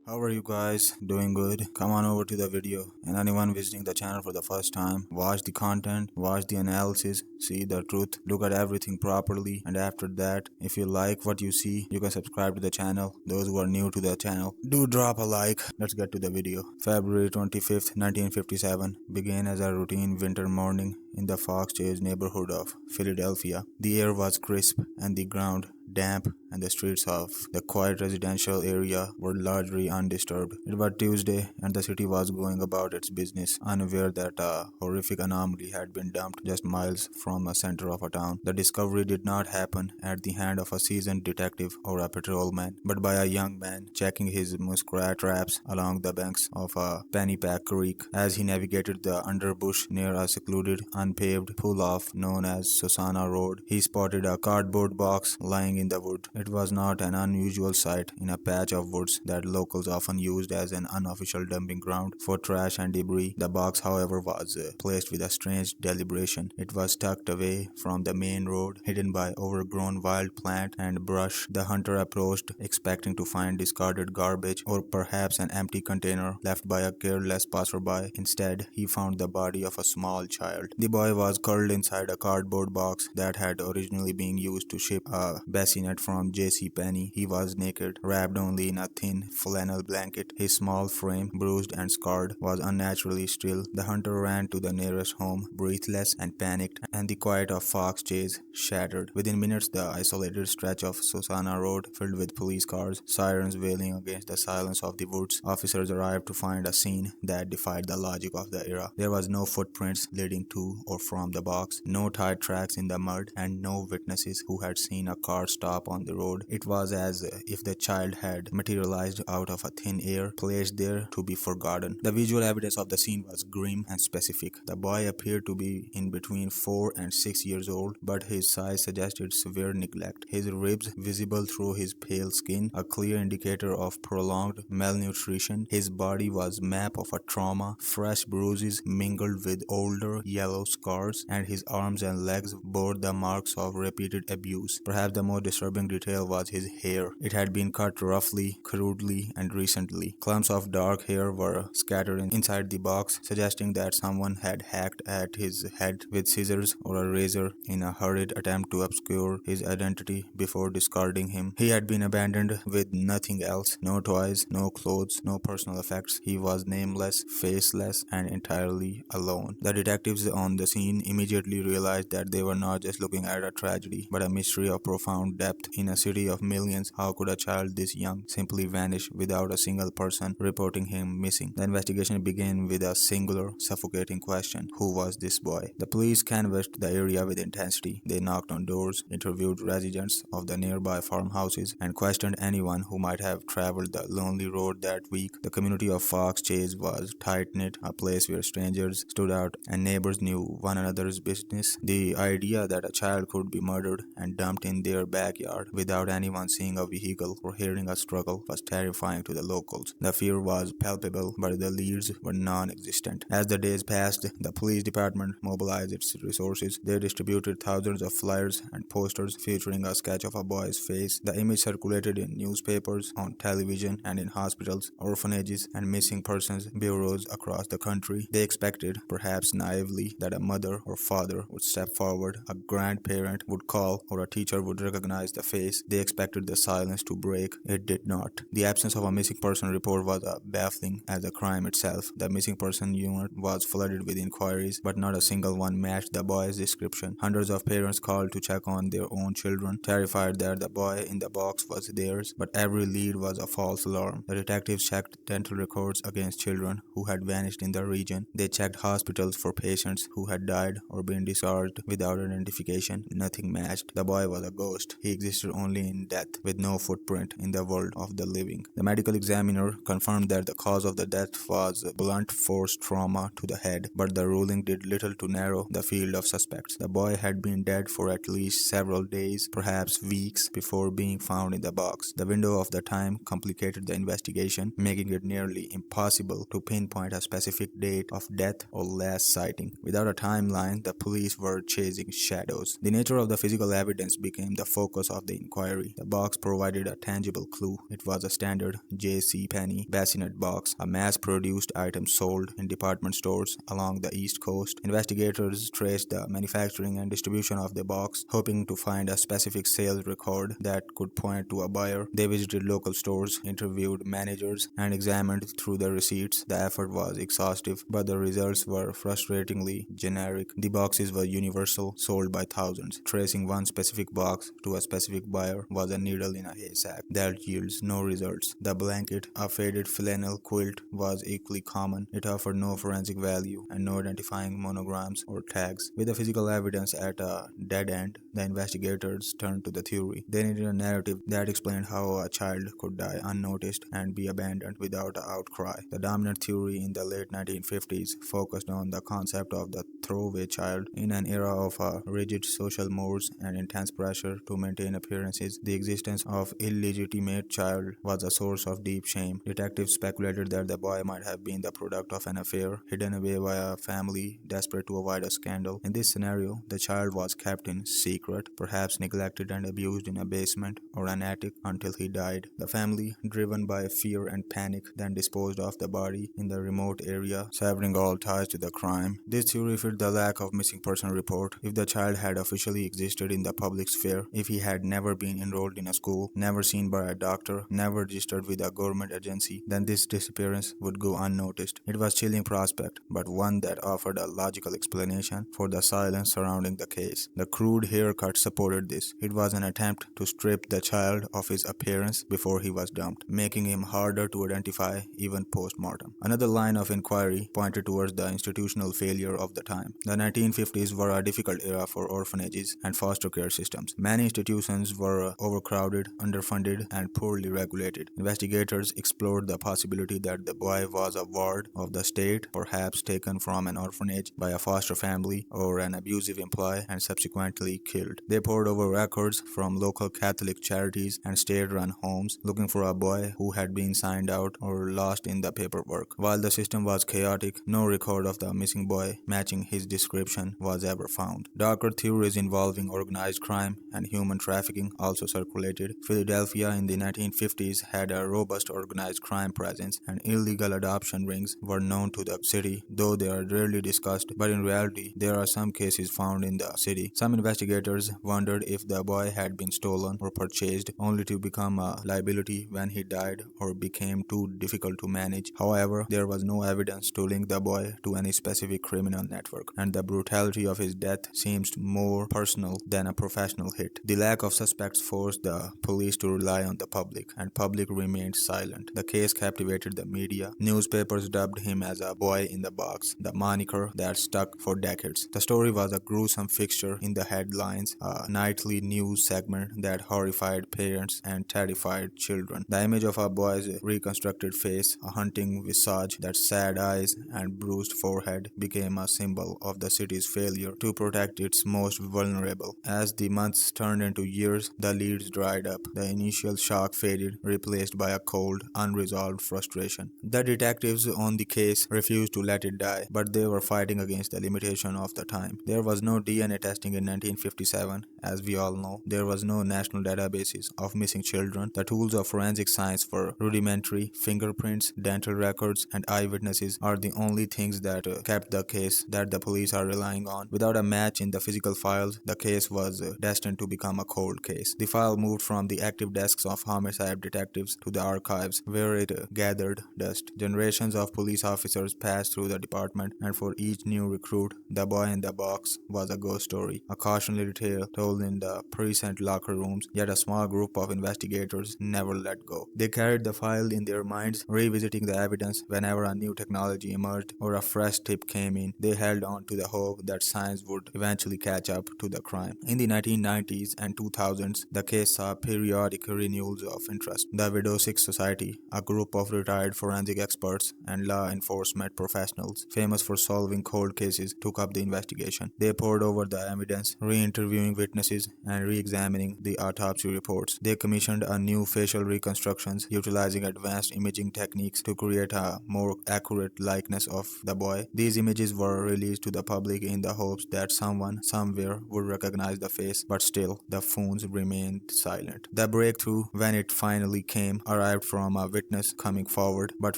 How are you guys? Doing good? Come on over to the video. And anyone visiting the channel for the first time, watch the content, watch the analysis, see the truth, look at everything properly, and after that, if you like what you see, you can subscribe to the channel. Those who are new to the channel, do drop a like. Let's get to the video. February 25th, 1957 began as a routine winter morning in the Fox Chase neighborhood of Philadelphia. The air was crisp and the ground damp, and the streets of the quiet residential area were largely undisturbed. It was Tuesday, and the city was going about its business, unaware that a horrific anomaly had been dumped just miles from the center of a town. The discovery did not happen at the hand of a seasoned detective or a patrolman, but by a young man checking his muskrat traps along the banks of a Pennypack Creek. As he navigated the underbush near a secluded, unpaved pull-off known as Susquehanna Road, he spotted a cardboard box lying in the wood. It was not an unusual sight in a patch of woods that locals often used as an unofficial dumping ground for trash and debris. The box, however, was placed with a strange deliberation. It was tucked away from the main road, hidden by overgrown wild plant and brush. The hunter approached, expecting to find discarded garbage or perhaps an empty container left by a careless passerby. Instead, he found the body of a small child. The boy was curled inside a cardboard box that had originally been used to ship a bassinet from Penney. He was naked, wrapped only in a thin flannel blanket. His small frame, bruised and scarred, was unnaturally still. The hunter ran to the nearest home, breathless and panicked, and the quiet of Fox Chase shattered. Within minutes, the isolated stretch of Susquehanna Road filled with police cars, sirens wailing against the silence of the woods. Officers arrived to find a scene that defied the logic of the era. There was no footprints leading to or from the box, no tire tracks in the mud, and no witnesses who had seen a car stop on the road. It was as if the child had materialized out of a thin air, placed there to be forgotten. The visual evidence of the scene was grim and specific. The boy appeared to be in between 4 and 6 years old, but his size suggested severe neglect. His ribs visible through his pale skin, a clear indicator of prolonged malnutrition. His body was map of a trauma, fresh bruises mingled with older yellow scars, and his arms and legs bore the marks of repeated abuse. Perhaps the most disturbing detail was his hair. It had been cut roughly, crudely, and recently. Clumps of dark hair were scattered inside the box, suggesting that someone had hacked at his head with scissors or a razor in a hurried attempt to obscure his identity before discarding him. He had been abandoned with nothing else, no toys, no clothes, no personal effects. He was nameless, faceless, and entirely alone. The detectives on the scene immediately realized that they were not just looking at a tragedy, but a mystery of profound depth. In a city of millions, how could a child this young simply vanish without a single person reporting him missing? The investigation began with a singular, suffocating question: who was this boy? The police canvassed the area with intensity. They knocked on doors, interviewed residents of the nearby farmhouses, and questioned anyone who might have traveled the lonely road that week. The community of Fox Chase was tight-knit, a place where strangers stood out and neighbors knew one another's business. The idea that a child could be murdered and dumped in their backyard without anyone seeing a vehicle or hearing a struggle was terrifying to the locals. The fear was palpable, but the leads were non-existent. As the days passed, the police department mobilized its resources. They distributed thousands of flyers and posters featuring a sketch of a boy's face. The image circulated in newspapers, on television, and in hospitals, orphanages, and missing persons bureaus across the country. They expected, perhaps naively, that a mother or father would step forward, a grandparent would call, or a teacher would recognize the face. They expected the silence to break. It did not. The absence of a missing person report was baffling as the crime itself. The missing person unit was flooded with inquiries, but not a single one matched the boy's description. Hundreds of parents called to check on their own children, terrified that the boy in the box was theirs, but every lead was a false alarm. The detectives checked dental records against children who had vanished in the region. They checked hospitals for patients who had died or been discharged without identification. Nothing matched. The boy was a ghost. He existed only in death, with no footprint in the world of the living. The medical examiner confirmed that the cause of the death was blunt force trauma to the head, but the ruling did little to narrow the field of suspects. The boy had been dead for at least several days, perhaps weeks, before being found in the box. The window of the time complicated the investigation, making it nearly impossible to pinpoint a specific date of death or last sighting. Without a timeline, the police were chasing shadows. The nature of the physical evidence became the focus focus of the inquiry. The box provided a tangible clue. It was a standard J.C. Penney bassinet box, a mass-produced item sold in department stores along the East Coast. Investigators traced the manufacturing and distribution of the box, hoping to find a specific sales record that could point to a buyer. They visited local stores, interviewed managers, and examined through the receipts. The effort was exhaustive, but the results were frustratingly generic. The boxes were universal, sold by thousands. Tracing one specific box to a specific buyer was a needle in a haystack that yields no results. The blanket, a faded flannel quilt, was equally common. It offered no forensic value and no identifying monograms or tags. With the physical evidence at a dead end, the investigators turned to the theory. They needed a narrative that explained how a child could die unnoticed and be abandoned without an outcry. The dominant theory in the late 1950s focused on the concept of the throwaway child. In an era of rigid social mores and intense pressure to maintain appearances, the existence of illegitimate child was a source of deep shame. Detectives speculated that the boy might have been the product of an affair, hidden away by a family desperate to avoid a scandal. In this scenario, the child was kept in secret, perhaps neglected and abused in a basement or an attic until he died. The family, driven by fear and panic, then disposed of the body in the remote area, severing all ties to the crime. This theory fit the lack of missing person report. If the child had officially existed in the public sphere, if he had never been enrolled in a school, never seen by a doctor, never registered with a government agency, then this disappearance would go unnoticed. It was a chilling prospect, but one that offered a logical explanation for the silence surrounding the case. The crude haircut supported this. It was an attempt to strip the child of his appearance before he was dumped, making him harder to identify even post-mortem. Another line of inquiry pointed towards the institutional failure of the time. The 1950s were a difficult era for orphanages and foster care systems. Many institutions were overcrowded, underfunded, and poorly regulated. Investigators explored the possibility that the boy was a ward of the state, perhaps taken from an orphanage by a foster family or an abusive employee and subsequently killed. They pored over records from local Catholic charities and state-run homes, looking for a boy who had been signed out or lost in the paperwork. While the system was chaotic, no record of the missing boy matching his description was ever found. Darker theories involving organized crime and human trafficking also circulated. Philadelphia in the 1950s had a robust organized crime presence, and illegal adoption rings were known to the city, though they are rarely discussed. But in reality, there are some cases found in the city. Some investigators wondered if the boy had been stolen or purchased, only to become a liability when he died or became too difficult to manage. However, there was no evidence to link the boy to any specific criminal network, and the brutality of his death seems more personal than a professional hit. The lack of suspects forced the police to rely on the public, and public remained silent. The case captivated the media. Newspapers dubbed him as a boy in the box, the moniker that stuck for decades. The story was a gruesome fixture in the headlines, a nightly news segment that horrified parents and terrified children. The image of a boy's reconstructed face, a hunting visage, that sad eyes and bruised forehead became a symbol of the city's failure to protect its most vulnerable. As the months turned into years, the leads dried up. The initial shock faded, replaced by a cold, unresolved frustration. The detectives on the case refused to let it die, but they were fighting against the limitation of the time. There was no DNA testing in 1957, as we all know. There was no national databases of missing children. The tools of forensic science were rudimentary. Fingerprints, dental records, and eyewitnesses are the only things that kept the case that the police are relying on. Without a match in the physical files, the case was destined to become a cold case. The file moved from the active desks of homicide detectives to the archives, where it gathered dust. Generations of police officers passed through the department, and for each new recruit, the boy in the box was a ghost story, a cautionary tale told in the precinct locker rooms. Yet a small group of investigators never let go. They carried the file in their minds, revisiting the evidence whenever a new technology emerged or a fresh tip came in. They held on to the hope that science would eventually catch up to the crime. In the 1990s and 2000s, the case saw periodic renewals of interest. The Vidocq Society, a group of retired forensic experts and law enforcement professionals famous for solving cold cases, took up the investigation. They pored over the evidence, re-interviewed interviewing witnesses and re-examining the autopsy reports. They commissioned a new facial reconstructions utilizing advanced imaging techniques to create a more accurate likeness of the boy. These images were released to the public in the hopes that someone somewhere would recognize the face, but still the phones remained silent. The breakthrough, when it finally came, arrived from a witness coming forward, but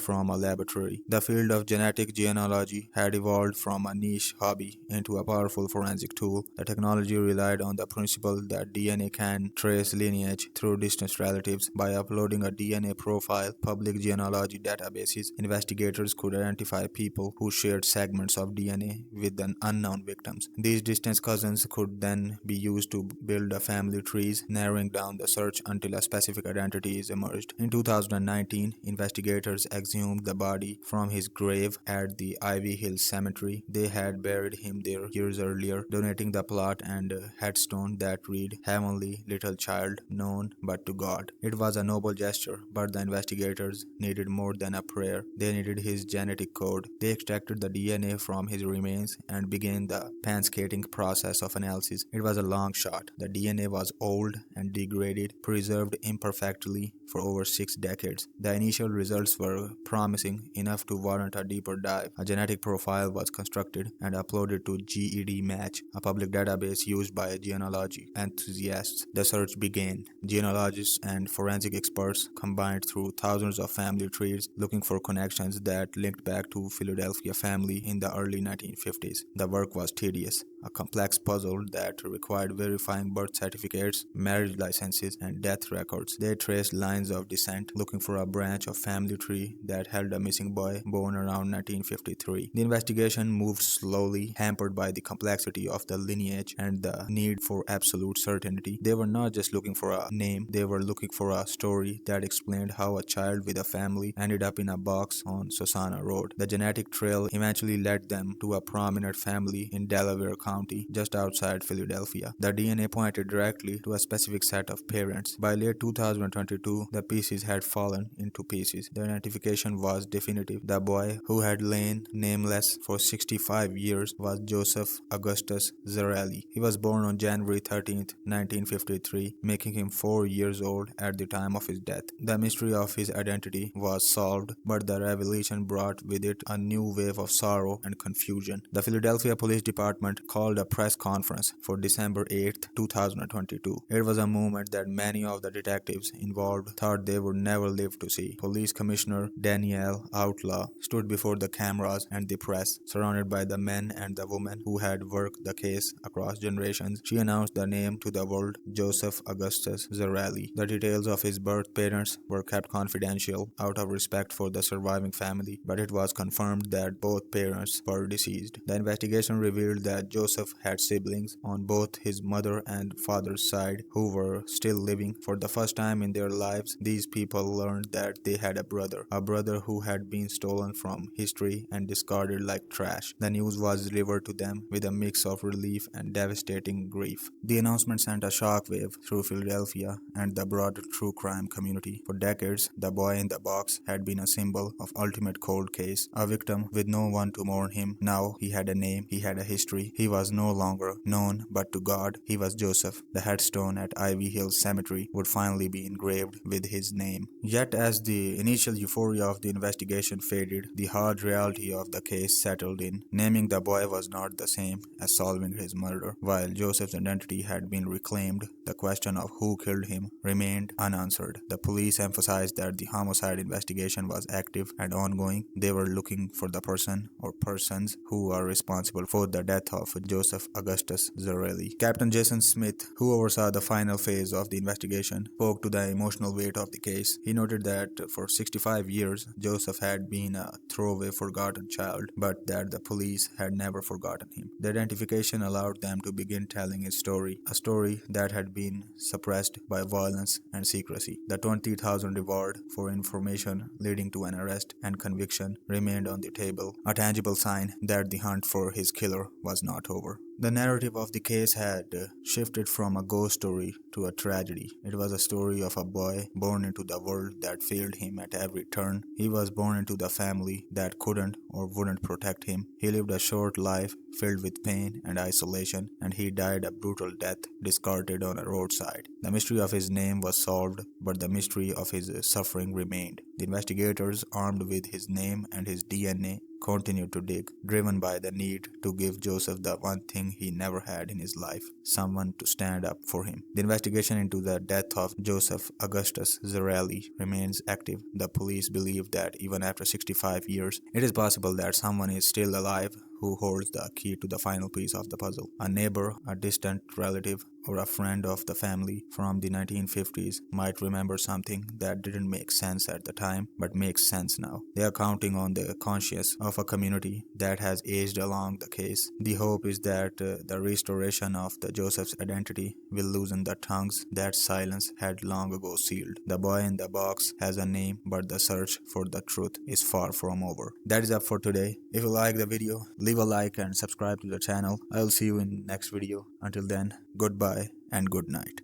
from a laboratory. The field of genetic genealogy had evolved from a niche hobby into a powerful forensic tool. The technology relied on the principle that DNA can trace lineage through distant relatives. By uploading a DNA profile, public genealogy databases, investigators could identify people who shared segments of DNA with an unknown victims. These distant cousins could then be used to build a family trees, narrowing down the search until a specific identity is emerged. In 2019, investigators exhumed the body from his grave at the Ivy Hill Cemetery. They had buried him there years earlier, donating the plot and headstone that read, "Heavenly Little Child, known but to God." It was a noble gesture, but the investigators needed more than a prayer. They needed his genetic code. They extracted the DNA from his remains and began the painstaking process of analysis. It was a long shot. The DNA was old and degraded, preserved imperfectly for over 6 decades. The initial results were promising enough to warrant a deeper dive. A genetic profile was constructed and uploaded to GEDmatch, a public database used by genealogy enthusiasts. The search began. Genealogists and forensic experts combined through thousands of family trees, looking for connections that linked back to Philadelphia family in the early 1950s. The work was tedious, a complex puzzle that required verifying birth certificates, marriage licenses, and death records. They traced lines of descent, looking for a branch of family tree that held a missing boy born around 1953. The investigation moved slowly, hampered by the complexity of the lineage and the need for absolute certainty. They were not just looking for a name, they were looking for a story that explained how a child with a family ended up in a box on Susquehanna Road. The genetic trail eventually led them to a prominent family in Delaware County, just outside Philadelphia. The DNA pointed directly to a specific set of parents. By late 2022, the pieces had fallen into pieces. The identification was definitive. The boy, who had lain nameless for 65 years, was Joseph Augustus Zarelli. He was born on January 13, 1953, making him 4 years old at the time of his death. The mystery of his identity was solved, but the revelation brought with it a new wave of sorrow and confusion. The Philadelphia Police Department called a press conference for December 8, 2022. It was a moment that many of the detectives involved thought they would never live to see. Police Commissioner Danielle Outlaw stood before the cameras and the press, surrounded by the men and the women who had worked the case across generations. She announced the name to the world: Joseph Augustus Zarelli. The details of his birth parents were kept confidential out of respect for the surviving family, but it was confirmed that both parents were deceased. The investigation revealed that Joseph had siblings on both his mother and father's side who were still living. For the first time in their lives, these people learned that they had a brother who had been stolen from history and discarded like trash. The news was delivered to them with a mix of relief and devastating grief. The announcement sent a shockwave through Philadelphia and the broader true crime community. For decades, the boy in the box had been a symbol of ultimate cold case, a victim with no one to mourn him. Now he had a name, he had a history. He was no longer known but to God. He was Joseph. The headstone at Ivy Hill Cemetery would finally be engraved with his name. Yet as the initial euphoria of the investigation faded, the hard reality of the case settled in. Naming the boy was not the same as solving his murder. While Joseph's identity had been reclaimed, the question of who killed him remained unanswered. The police emphasized that the homicide investigation was active and ongoing. They were looking for the person or persons who are responsible for the death of Joseph Augustus Zarelli. Captain Jason Smith, who oversaw the final phase of the investigation, spoke to the emotional weight of the case. He noted that for 65 years, Joseph had been a throwaway forgotten child, but that the police had never forgotten him. The identification allowed them to begin telling his story, a story that had been suppressed by violence and secrecy. The $20,000 reward for information leading to an arrest and conviction remained on the table, a tangible sign that the hunt for his killer was not over. The narrative of the case had shifted from a ghost story to a tragedy. It was a story of a boy born into the world that failed him at every turn. He was born into the family that couldn't or wouldn't protect him. He lived a short life filled with pain and isolation, and he died a brutal death discarded on a roadside. The mystery of his name was solved, but the mystery of his suffering remained. The investigators, armed with his name and his DNA, continued to dig, driven by the need to give Joseph the one thing he never had in his life, someone to stand up for him. The investigation into the death of Joseph Augustus Zarelli remains active. The police believe that even after 65 years, it is possible that someone is still alive who holds the key to the final piece of the puzzle. A neighbor, a distant relative, or a friend of the family from the 1950s might remember something that didn't make sense at the time but makes sense now. They are counting on the conscience of a community that has aged along the case. The hope is that the restoration of the Joseph's identity will loosen the tongues that silence had long ago sealed. The boy in the box has a name, but the search for the truth is far from over. That is up for today. If you like the video, leave a like and subscribe to the channel. I'll see you in next video. Until then, goodbye and good night.